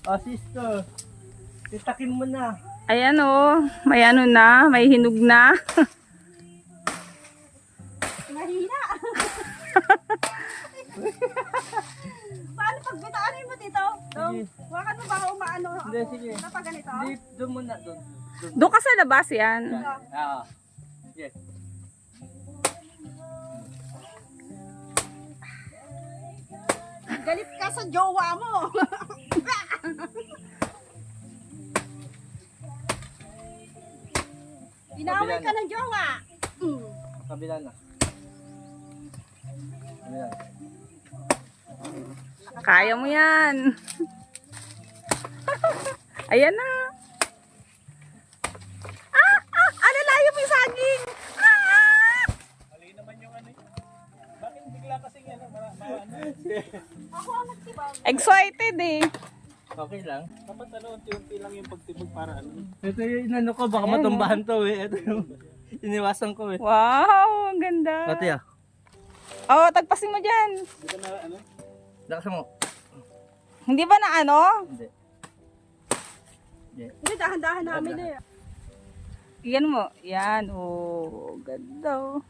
Oh, sister. Titakin mo na. Ayan o, may ano na, may hinog na. Mahina. Paano pag bitaanin mo dito? Sige. Wakan mo baka umaano? Hindi, sige. Kapag ganito? Hindi, doon muna. Doon. Doon ka sa labas yan. Ah. Yes. Galit ka sa jowa mo. Inaway ka ng jowa. Kabila na. Kabila na. Kaya mo yan. Ayan na. Ano layo mo yung saging? Mali naman yung ano. Bakit bigla kasing ano? Ako ang nagtibag. Excited eh. Okay lang. Dapat ano, unti-unti lang yung pagtibog para ano. Ito yung inano ko, baka matumbahan to eh. Ito yung iniwasan ko eh. Wow, ang ganda. Pati ah. Oh, tagpasin mo dyan. Hindi ka na ano? Lakas mo. Hindi ba na ano? Hindi. Hindi, dahan-dahan namin eh. Yan mo. Yan. Oh, ganda oh.